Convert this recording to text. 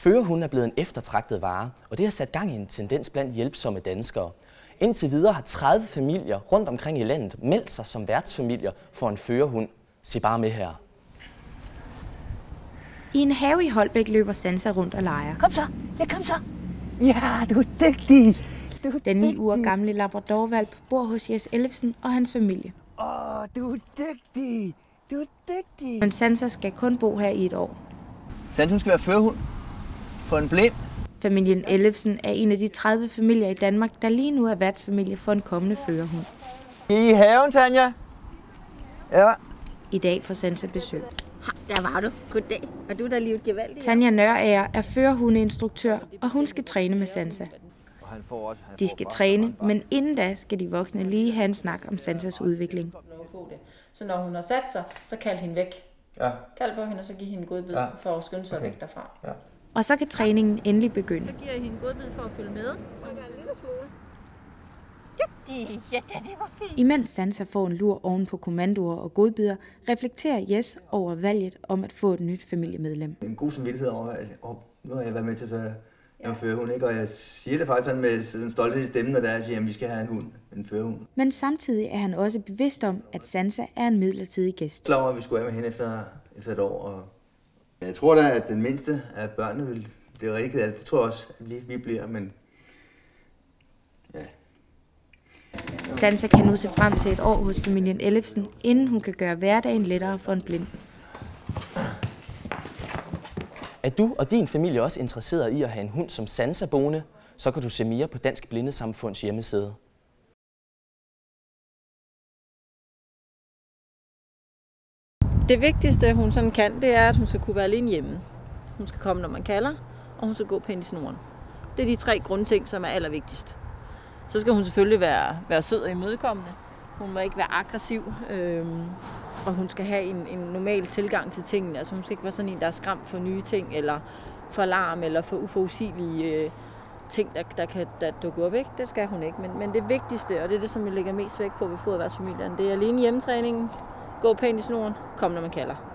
Førerhunde er blevet en eftertragtet vare, og det har sat gang i en tendens blandt hjælpsomme danskere. Indtil videre har 30 familier rundt omkring i landet meldt sig som værtsfamilier for en førerhund. Se bare med her. I en have i Holbæk løber Sansa rundt og leger. Kom så! Ja, kom så! Ja, du er dygtig! Den 9 uger gamle labradorhvalp bor hos Jes Ellefsen og hans familie. Du er dygtig! Du er dygtig! Men Sansa skal kun bo her i et år. Sansa skal være førerhund for en blind. Familien Ellefsen er en af de 30 familier i Danmark, der lige nu er værtsfamilie for en kommende førerhund. I haven, Tanja? Ja. I dag får Sansa besøg. Der var du. Goddag. Og du der livet gevaldigt. Tanja Nørager er førerhundeinstruktør, og hun skal træne med Sansa. De skal træne, men inden da skal de voksne lige have en snak om Sansas udvikling. Så når hun har sat sig, så kald hende væk. Ja. Kald på hende, og så giv hende en godbid for at skynde sig væk derfra. Ja. Og så kan træningen endelig begynde. Så giver jeg hende en godbid for at følge med. Så gør en lille smule. Dygtig. Ja, det var fint. Imens Sansa får en lur oven på kommandoer og godbidder, reflekterer Jes over valget om at få et nyt familiemedlem. En god samvittighed over, at nu har jeg været med til at føre hund, ikke? Og jeg siger det faktisk sådan med sådan en stolthed i stemmen, når der er, at vi skal have en førerhund. Men samtidig er han også bevidst om, at Sansa er en midlertidig gæst. Jeg er klar over, at vi skulle af med hende efter et år. Og jeg tror da, at den mindste af børnene vil blive rigtig ked af det. Det tror jeg også, at vi bliver, men ja. Sansa kan nu se frem til et år hos familien Ellefsen, inden hun kan gøre hverdagen lettere for en blind. Er du og din familie også interesseret i at have en hund som Sansa boende, så kan du se mere på Dansk Blindesamfunds hjemmeside. Det vigtigste, hun sådan kan, det er, at hun skal kunne være alene hjemme. Hun skal komme, når man kalder, og hun skal gå pænt i snoren. Det er de 3 grundting, som er allervigtigst. Så skal hun selvfølgelig være sød og imødekommende. Hun må ikke være aggressiv, og hun skal have en normal tilgang til tingene. Altså hun skal ikke være sådan en, der er skræmt for nye ting, eller for larm, eller for uforudsigelige ting, der dukker op. Ikke? Det skal hun ikke. Men det vigtigste, og det er det, som vi lægger mest vægt på ved foderværtsfamilien, det er alene hjemmetræningen, gå pænt i snoren, kom når man kalder.